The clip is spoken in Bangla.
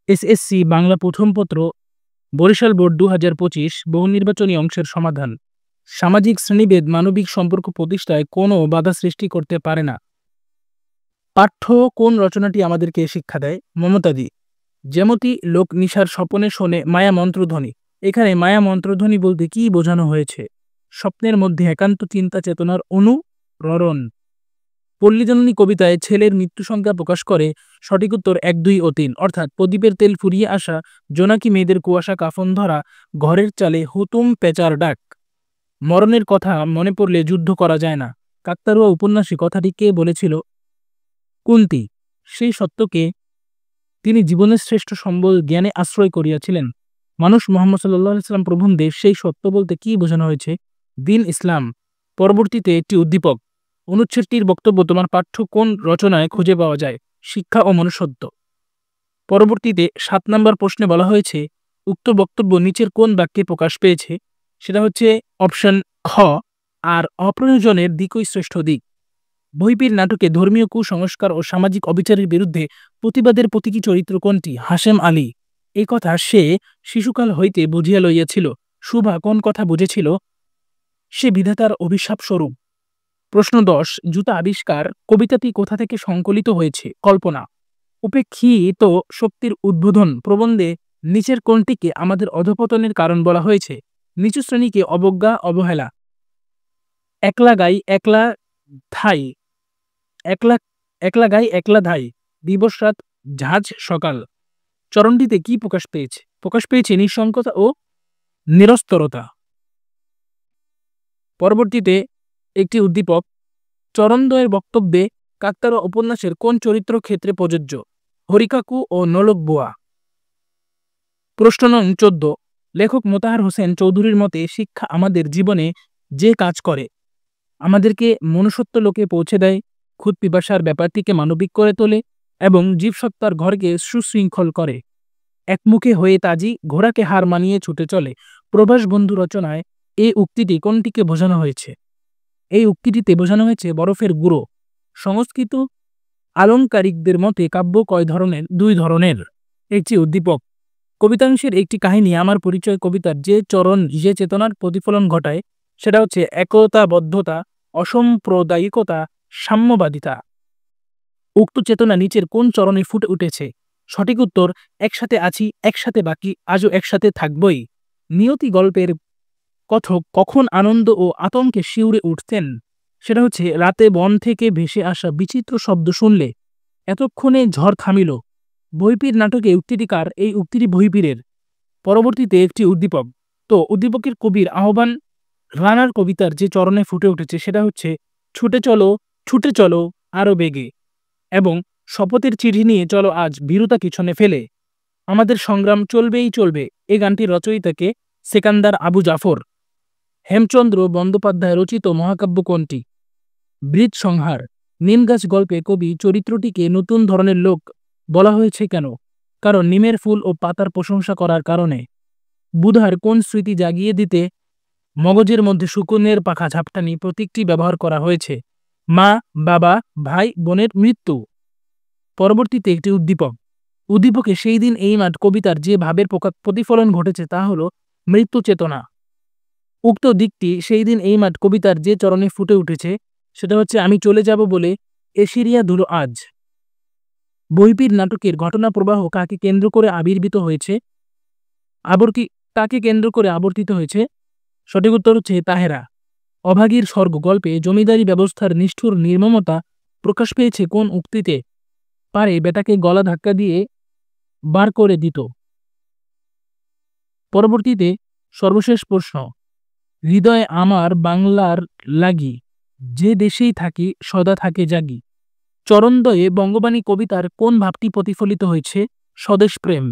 এসএসসি বাংলা প্রথম পত্র, বরিশাল বোর্ড ২০২৫ বহু নির্বাচনী অংশের সমাধান। সামাজিক শ্রেণীভেদ মানবিক সম্পর্ক প্রতিষ্ঠায় কোনো বাধা সৃষ্টি করতে পারে না। পাঠ্য কোন রচনাটি আমাদেরকে শিক্ষা দেয়? মমতাদি। যেমতি লোক নিশার স্বপনে শোনে মায়া মন্ত্রধ্বনি। এখানে মায়া মন্ত্রধ্বনি বলতে কি বোঝানো হয়েছে? স্বপ্নের মধ্যে একান্ত চিন্তা চেতনার অনুরণন। পল্লীজননী কবিতায় ছেলের মৃত্যু সংখ্যা প্রকাশ করে সঠিক উত্তর ১, ২ ও ৩, অর্থাৎ প্রদীপের তেল ফুরিয়ে আসা, জোনাকি মেয়েদের কুয়াশা কাফন ধরা, ঘরের চালে হুতুম পেঁচার ডাক। মরণের কথা মনে পড়লে যুদ্ধ করা যায় না। কাকতাড়ুয়া উপন্যাসে কথাটি কে বলেছিল? কুন্তী। সেই সত্যকে তিনি জীবনের শ্রেষ্ঠ সম্বল জ্ঞানে আশ্রয় করিয়াছিলেন। মানুষ মুহাম্মদ সাল্লাল্লাহু আলাইহি সাল্লাম প্রবন্ধে সেই সত্য বলতে কি বোঝানো হয়েছে? দিন ইসলাম। পরবর্তীতে একটি উদ্দীপক। অনুচ্ছেদটির বক্তব্য তোমার পাঠ্য কোন রচনায় খুঁজে পাওয়া যায়? শিক্ষা ও মনুষ্যত্ব। পরবর্তীতে ৭ নম্বর প্রশ্নে বলা হয়েছে উক্ত বক্তব্য নিচের কোন বাক্যে প্রকাশ পেয়েছে? সেটা হচ্ছে অপশন খ, আর অপ্রয়োজনের দিকই শ্রেষ্ঠ দিক। বহিঃপীর নাটকে ধর্মীয় কুসংস্কার ও সামাজিক অবিচারের বিরুদ্ধে প্রতিবাদের প্রতীকী চরিত্র কোনটি? হাশেম আলী। এই কথা সে শিশুকাল হইতে বুঝিয়া লইয়াছিল। সুভা কোন কথা বুঝেছিল? সে বিধাতার অভিশাপ স্বরূপ। প্রশ্ন ১০, জুতা আবিষ্কার কবিতাটি কোথা থেকে সংকলিত হয়েছে? কল্পনা। উপেক্ষিত শক্তির উদ্বোধন প্রবন্ধে নিচের কোনটিকে আমাদের অধঃপতনের কারণ বলা হয়েছে? নিচু শ্রেণীকে অবজ্ঞা অবহেলা। একলা গাই একলা ধাই, একলা একলা গাই একলা ধাই, দিবস রাত ঝাঁঝ সকাল। চরণটিতে কি প্রকাশ পেয়েছে? প্রকাশ পেয়েছে নিঃসঙ্কতা ও নিরস্তরতা। পরবর্তীতে একটি উদ্দীপক। চরণদ্বয়ের বক্তব্যে কাকতাড়ুয়া উপন্যাসের কোন চরিত্র ক্ষেত্রে প্রযোজ্য? হরিকাকু ও নোলক বোয়া। প্রশ্ন নং ১৪, লেখক মোতাহার হোসেন চৌধুরীর মতে শিক্ষা আমাদের জীবনে যে কাজ করে, আমাদেরকে মনুষ্যত্ব লোকে পৌঁছে দেয়, ক্ষুধ পিপাসার ব্যাপারটিকে মানবিক করে তোলে এবং জীবসত্তার ঘরকে সুশৃঙ্খল করে। একমুখে হয়ে তাজি ঘোড়াকে হার মানিয়ে ছুটে চলে। প্রভাস বন্ধু রচনায় এই উক্তিটি কোনটিকে বোঝানো হয়েছে? এই উক্তিটিতে বোঝানো হয়েছে বরফের গুঁড়ো। সংস্কৃত আলংকারিকদের মতে কাব্য কয় ধরনের? ২ ধরনের। একটি উদ্দীপক। কবিতাংশের একটি কাহিনী আমার পরিচয় কবিতার যে চরণ যে চেতনার প্রতিফলন ঘটায় সেটা হচ্ছে একতাবদ্ধতা, অসাম্প্রদায়িকতা, সাম্যবাদিতা। উক্ত চেতনা নিচের কোন চরণে ফুটে উঠেছে? সঠিক উত্তর একসাথে আছি, একসাথে বাকি, আজও একসাথে থাকবই। নিয়তি গল্পের কথক কখন আনন্দ ও আতঙ্কে শিউরে উঠতেন? সেটা হচ্ছে রাতে বন থেকে ভেসে আসা বিচিত্র শব্দ শুনলে। এতক্ষণে ঝড় থামিল। বহিঃপীর নাটকে উক্তিটিকার, এই উক্তিটি বহিঃপীরের। পরবর্তীতে একটি উদ্দীপক। তো উদ্দীপকের কবির আহ্বান রানার কবিতার যে চরণে ফুটে উঠেছে সেটা হচ্ছে ছুটে চলো আরো বেগে, এবং শপথের চিঠি নিয়ে চলো আজ ভীরুতা পিছনে ফেলে, আমাদের সংগ্রাম চলবেই চলবে। এই গানটির রচয়িতাকে সেকান্দার আবু জাফর। হেমচন্দ্র বন্দ্যোপাধ্যায় রচিত মহাকাব্য কোনটি? বৃত্রসংহার। নিমগাছ গল্পে কবি চরিত্রটিকে নতুন ধরনের লোক বলা হয়েছে কেন? কারণ নিমের ফুল ও পাতার প্রশংসা করার কারণে। বুধার কোন স্মৃতি জাগিয়ে দিতে মগজের মধ্যে শকুনের পাখা ঝাপটানি প্রতীকটি ব্যবহার করা হয়েছে? মা, বাবা, ভাই, বোনের মৃত্যু। পরবর্তীতে একটি উদ্দীপক। উদ্দীপকে সেই দিন এই মাঠ কবিতার যে ভাবের প্রতিফলন ঘটেছে তা হল মৃত্যু চেতনা। উক্ত দিকটি সেই দিন এই মাঠ কবিতার যে চরণে ফুটে উঠেছে সেটা হচ্ছে আমি চলে যাব বলে এশিরিয়া ধুলো আজ। বহিঃপীর নাটকের ঘটনা প্রবাহ কাকে কেন্দ্র করে আবির্ভূত হয়েছে? কাকে কেন্দ্র করে আবর্তিত হয়েছে? সঠিক উত্তর হচ্ছে তাহেরা। অভাগীর স্বর্গ গল্পে জমিদারি ব্যবস্থার নিষ্ঠুর নির্মমতা প্রকাশ পেয়েছে কোন উক্তিতে? পারে বেটাকে গলা ধাক্কা দিয়ে বার করে দিত। পরবর্তীতে সর্বশেষ প্রশ্ন। হৃদয়ে আমার বাংলার লাগি, যে দেশেই থাকি সদা থাকে জাগি। চরণদ্বয়ে বঙ্গবাণী কবিতার কোন ভাবটি প্রতিফলিত হয়েছে? স্বদেশ প্রেম।